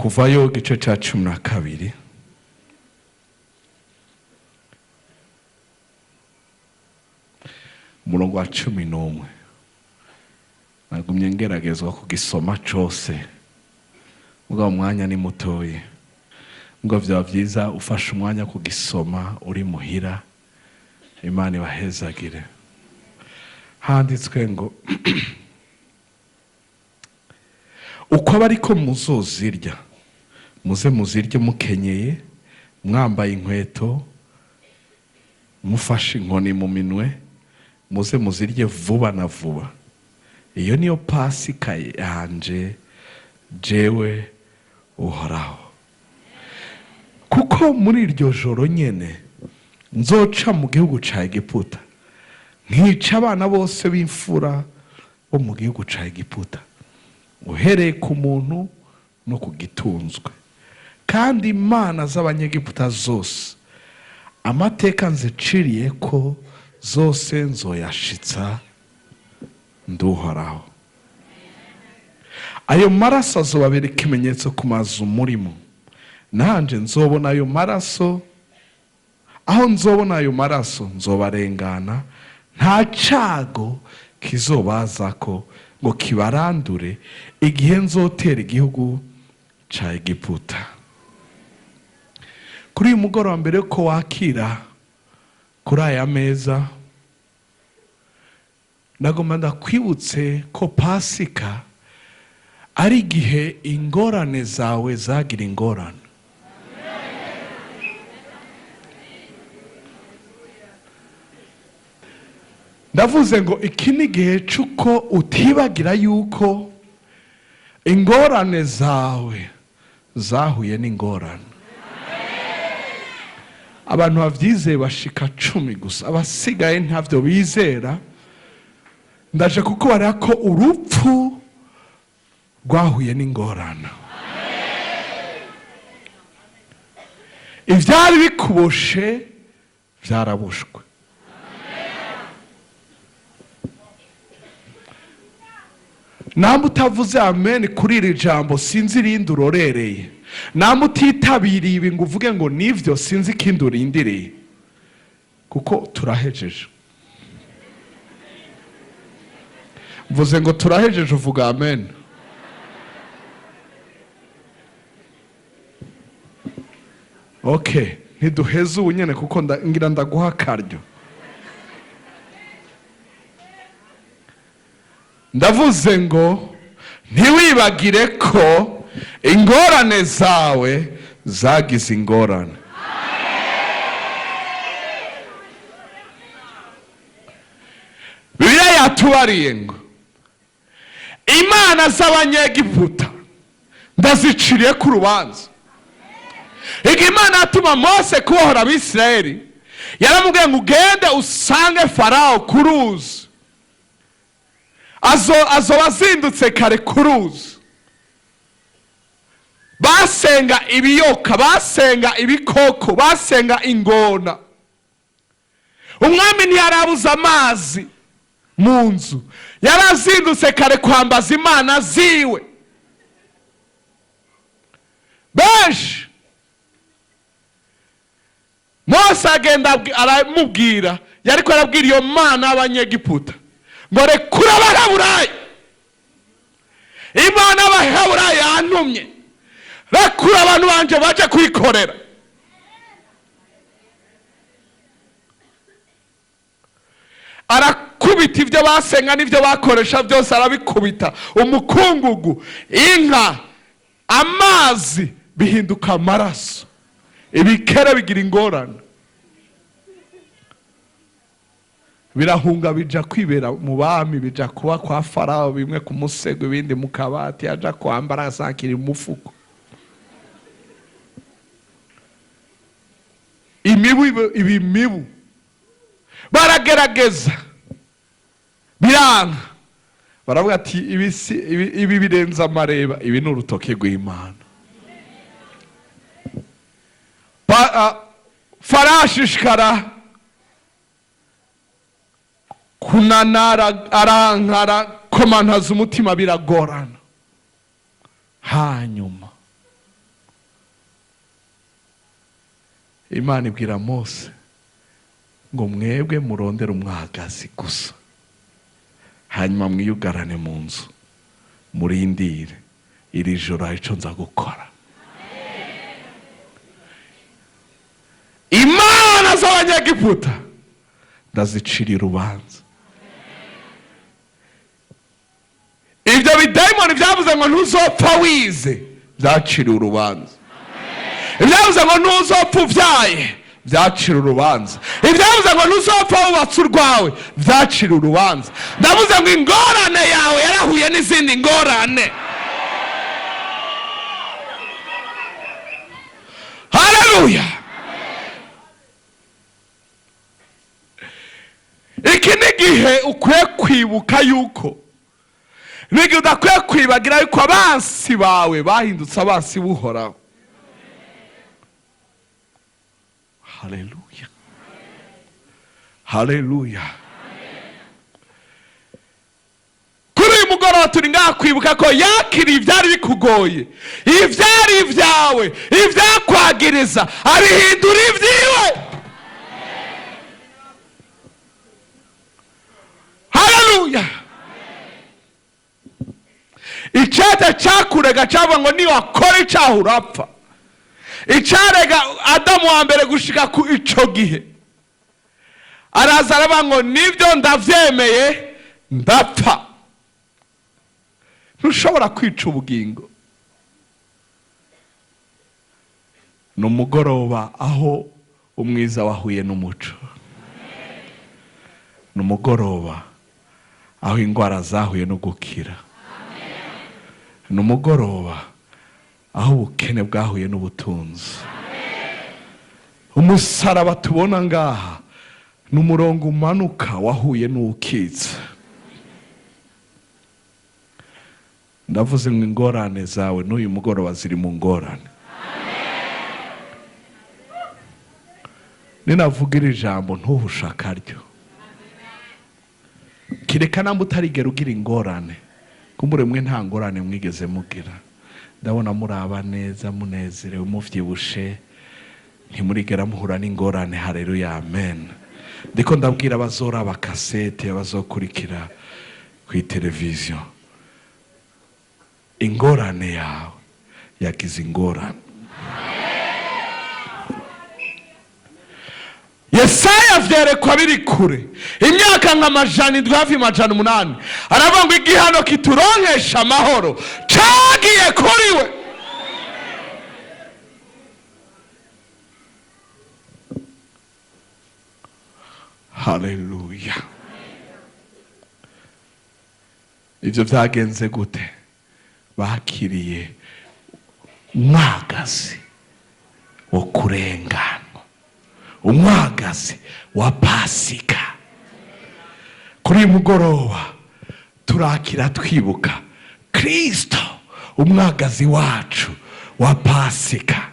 kuvayo igice cya 12 umurongo wa 11. Nagumye ngeragezwa kugisoma cyose, mugabo umwanya ni mutoye, ngo byaba byiza ufashe umwanya kugisoma uri muhira. Imana ibahezagire. Handitswe ngo uko bariko muzozirya muze muzirye mukenyeye, mwambaye inkweto, mufashe inkoni mu minwe, muze muzirye vuba na vuba. Iyo niyo Pasika yanje jewe Uhoraho. Kuko muri iryo joro nyene nzoca mu gihugu ca Egiputa, nkica abana bose b'imfura bo mu gihugu ca Egiputa, uhereye ku muntu no ku gitunzwe. Kandi imana z'abanyegiputa zose amateka nziciriye ko zose nzoyashitsa nduhoraho. Ayo maraso azobabera ikimenyetso ku mazu murimo, nanje nzobona ayo maraso. Aho nzobona ayo maraso nzobarengana, nta cago kizobazako ngo kibarandure igihe nzotera igihugu ca Egiputa. Kuri uyu mugoroba mbere ko wakira kuri aya meza, nagomba ndakwibutse ko Pasika ari igihe ingorane zawe zagira ingorane. Ndavuze ngo iki ni igihe cy'uko utibagira yuko ingorane zawe zahuye n'ingorane. Abantu bavyizeye bashika 10 gusa, abasigaye ntavyo bizera. Ndaje kukubarira ko urupfu rwahuye n'ingorane. Ivyari bikuboshe vyarabushwe. Namwe utavuze amen kuri iri jambo sinzi irindi urorereye. Namwe utitabiriye ibi ngo uvuge ngo nivyo sinzi ikindi urindireye, kuko turahejeje. Mvuze ngo turahejeje, uvuga amen. Okay, ntiduheze ubu nyene kuko ngira ndaguha akaryo. Ndavuze ngo ntiwibagire ko ingorane zawe zagize ingorane. Bibiliya yatubariye ngo imana z'abanyegiputa ndaziciriye ku rubanza. Igihe Imana yatuma Mose kubohora Abisirayeli, yaramubwiye ngo ugende usange Farawo ku ruzi. Azoba azindutse kare ku ruzi. Basenga ibiyoka, basenga ibikoko, basenga ingona. Umwami ntiyarabuza amazi mu nzu, yarazindutse kare kwambaza imana ziwe. Benshi Mose agenda aramubwira, yariko arabwira iyo mana y'Abanyegiputa ngo rekura Abaheburayo. Imana y'Abaheburayo yantumye, rekura abantu banje baje kwikorera. Arakubita ibyo basenga n'ibyo bakoresha byose, arabikubita. Umukungugu, inka, amazi bihinduka amaraso. Ibikere bigira ingorane, birahunga bija kwibera mu bami, bija kuba kwa Farawo, bimwe ku musego ibindi mu kabati, aja kwambara asakira umufuko. Imibu baragerageza biranga, baravuga ati ibi birenza amareba, ibi ni urutoke rw'Imana. Farashishikara kunanara, arankara, komantaza umutima, biragorana. Hanyuma Imana ibwira Mose ngo mwebwe murondere umwagazi gusa, hanyuma mwiyugarane mu nzu murindire, iri joro hari icyo nza gukora. Imana z'Abanyegiputa ndazicira urubanza. Ibyo bidayimoni byavuze ngo ntuzopfa wize, byaciriwe urubanza. Ibyavuze ngo ntuzopfa uvyaye, byaciriwe urubanza. Ibyavuze ngo ntuzopfa wubatse urwawe, byaciriwe urubanza. Ndavuze ngo ingorane yawe yarahuye n'izindi ngorane. Haleluya. Iki ni igihe ukwiye kwibuka yuko, n'igihe udakwiye kwibagira yuko abansi bawe bahindutse abansi b'Uhoraho. Haleluya. Haleluya. Kuri uyu mugoroba turi ngaha kwibuka ko yakiriye ibyari bikugoye, ibyari ibyawe, ibyakwagiriza, abihindura ibyiwe. Haleluya. Icyata cyakurega cyavuga ngo niwakora icyaha urapfa. Icyarega Adamu wa mbere gushika ku ico gihe, araza aravuga ngo nibyo ndavyemeye ndapfa. Ntushobora kwica ubugingo. Numugoroba aho umwiza wahuye n'umuco, numugoroba aho ingwara zahuye no gukira, numugoroba aho ubukene bwahuye n'ubutunzi. Umusaraba tubona ngaha n'umurongo umanuka wahuye n'ukitse. Ndavuze ngo ingorane zawe n'uyu mugoroba ziri mu ngorane. Ninavuga iri jambo ntuhusha akaryo. Kirekana mutarigera ugira ingorane, kumbure mwe nta ngorane mwigeze mugira. Ndabona muraba neza, munezerewe, muvyibushe, ntimurigera muhura n'ingorane. Haleluya, amen. Ndiko ndabwira abazora bakasete, abazokurikira ku televiziyo, ingorane yawe yagize ingorane. Yesaya vyerekwa biri kure, imyaka nka majana indwi hafi majana umunani, aravuga ngo igihano kituronkesha amahoro cagiye kuri we. Haleluya. Ivyo vyagenze gute? Bakiriye umwagazi wo kurengana, umwagazi wa Pasika. Kuri uyu mugoroba turakira twibuka Kristo, umwagazi wacu wa Pasika.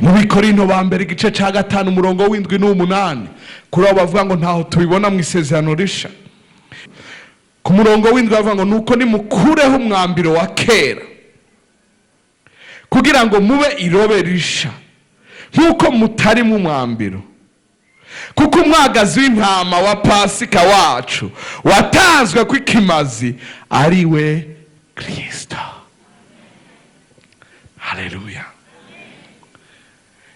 Mu Bikorinto ba mbere igice ca 5 umurongo w'indwi n'umunani, kuri abo bavuga ngo ntaho tubibona mu isezerano risha, ku murongo w'indwi bavuga ngo nuko nimukureho umwambiro wa kera kugira ngo mube irobe risha, nkuko mutari mu mwambiro, kuko umwagazi w'intama wa Pasika wacu watanzwe kw'ikimazi ari we Kristo. Haleluya.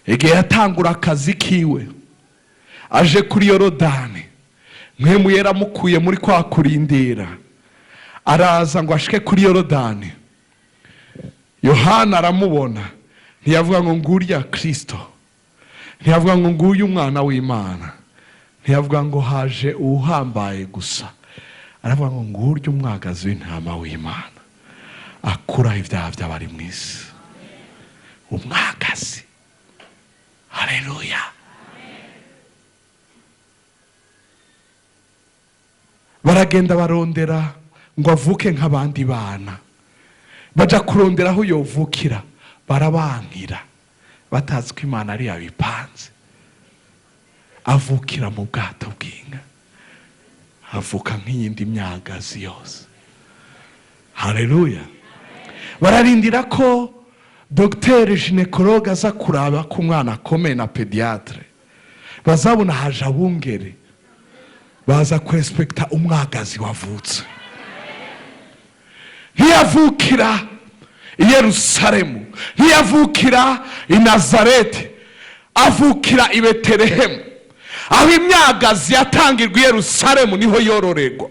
Igihe yatangura akazi kiwe aje kuri Yorodani, Mpwemu Yera amukuye muri kwa kurindira, araza ngo ashike kuri Yorodani. Yohana aramubona, ntiyavuga ngo nguriya Kristo, ntiyavuga ngo nguyu umwana w'Imana, ntiyavuga ngo haje uhambaye gusa, aravuga ngo ngurya umwagazi w'intama w'Imana akuraho ibyaha by'abari mu isi. Umwagazi. Haleluya. Baragenda barondera ngo avuke nk'abandi bana, baja kurondera aho yovukira, barabankira batazi ko Imana ari yabipanze. Avukira mu bwato bw'inka, avuka nk'iyindi myagazi yose. Haleluya. Bararindira ko dogiteri ginekologe aza kuraba ko umwana akomeye na pediatre, bazabona haje abungere baza kwespekta umwagazi wavutse. Ntiyavukira i Yerusalemu, ntiyavukira i Nazareti, avukira i Betelehemu. Aho imyagazi yatangirwa i Yerusalemu niho yororerwa.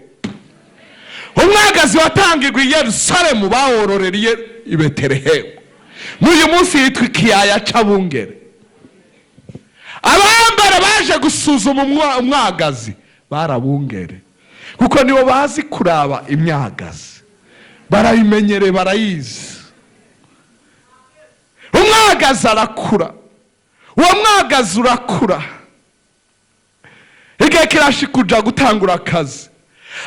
Umwagazi watangirwa i Yerusalemu bawororeriye i Betelehemu. N'uyu munsi yitwa ikiyaya c'abungere. Abambere baje gusuzuma umwagazi barabungere, kuko nibo bazi kuraba imyagazi, barayimenyere, barayizi. Umwagazi arakura, uwo mwagazi urakura, igihe kirashika uja gutangura akazi.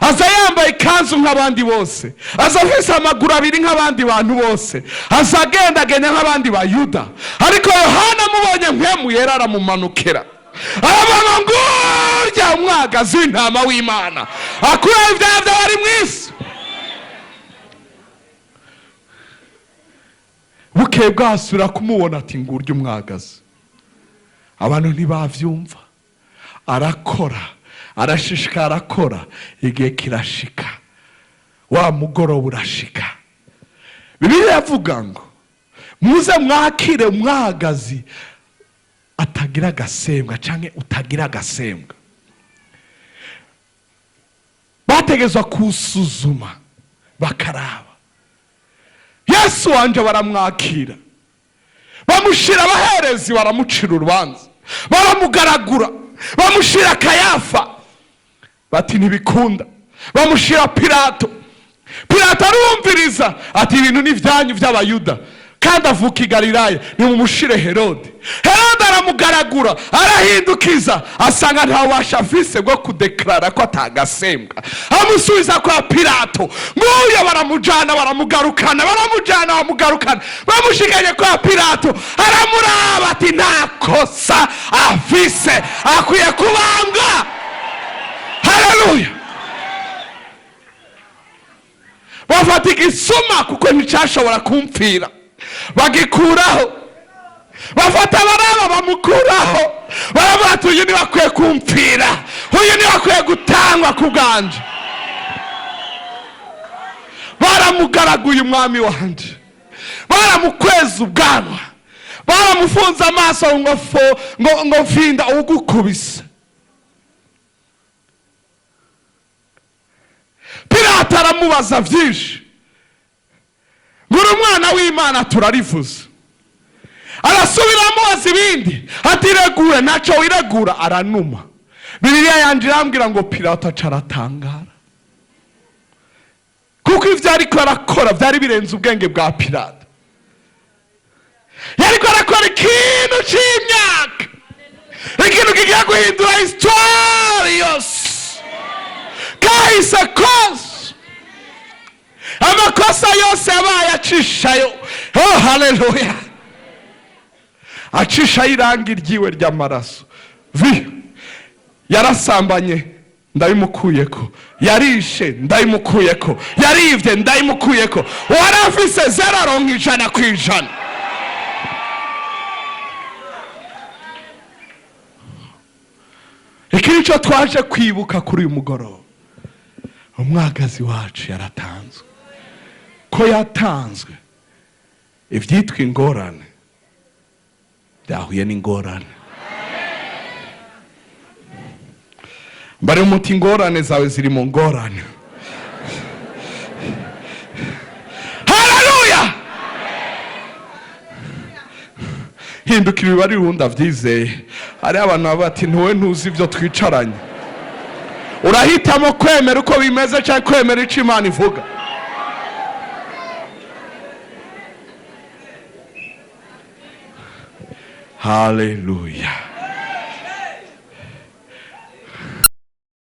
Aza yambaye ikanzu nk'abandi bose, aza afise amaguru abiri nk'abandi bantu bose, aza agendagenda nk'abandi bayuda. Ariko Yohana mubonye mpemu yera aramumanukira, aravuga ngo urya umwagazi w'intama w'Imana akuraho ibyaha by'abari mw'isi. Bukeye bwasubira kumubona ati ngurya umwagazi. Abantu ntibavyumva, arakora, arashishika, arakora. Igihe kirashika, wa mugoroba urashika. Bibiliya yavuga ngo muze mwakire umwagazi atagira agasembwa canke utagira agasembwa. Bategezwa kusuzuma bakaraba. Yesu wanje baramwakira, bamushira abaherezi, baramucira urubanza, baramugaragura, bamushira Kayafa, bati ntibikunda, bamushira Pilato. Pilato arumviriza ati ibintu ni vyanyu vy'abayuda, kandi avuka i Galilaya, ni mumushire Herode. Herode aramugaragura, arahindukiza, asanga nta washa afise bwo kudeklara ko atagasembwa. Amusubiza kwa Pilato. Nguyo baramujana, baramugarukana, baramujana, bamugarukana, bamushikanye kwa Pilato. Aramuraba ati nta kosa afise, akwiye kubambwa. Haleluya. Bafata igisuma kuko nticashobora kumfira, bagikuraho. Bafata Baraba bamukuraho, baravuga ati uyu ni bakwiye kumfira, uyu ni bakwiye gutangwa ku bwanje. Baramugaraguye umwami wanje, baramukweza ubwanwa, baramufunza amaso ngo mfinda ugukubise. Pilato aramubaza vyinshi, nguri umwana w'Imana turarivuze. Arasubira amubaza ibindi, ati regure, naco wiregura. Aranuma. Bibiliya yanje irambwira ngo Pilato acaratangara, kuko ivyo ariko arakora vyari birenze ubwenge bwa Pilato. Yariko arakora ikintu c'imyaka, ikintu kigiye guhindura histoire yose. Kahise kose, amakosa yose yabaye acishayo. Oh haleluya. Acishayo irangi ryiwe ry'amaraso. Yarasambanye, ndabimukuyeko. Yarishe, ndabimukuyeko. Yarivye, ndabimukuyeko. Warafise 0% Iki nico twaje kwibuka kuri uyu mugoroba. Umwagazi wacu yaratanzwe. Ko yatanzwe, ivyitwa ingorane byahuye n'ingorane. Mbare umuti ingorane zawe ziri mu ngorane. Haleluya. Hindukira ibibari runda vyizeye. Hari abantu bati ntuwe ntuzi ivyo twicaranye. Urahitamo kwemera uko bimeze cyangwa kwemera icyo Imana ivuga. Haleluya.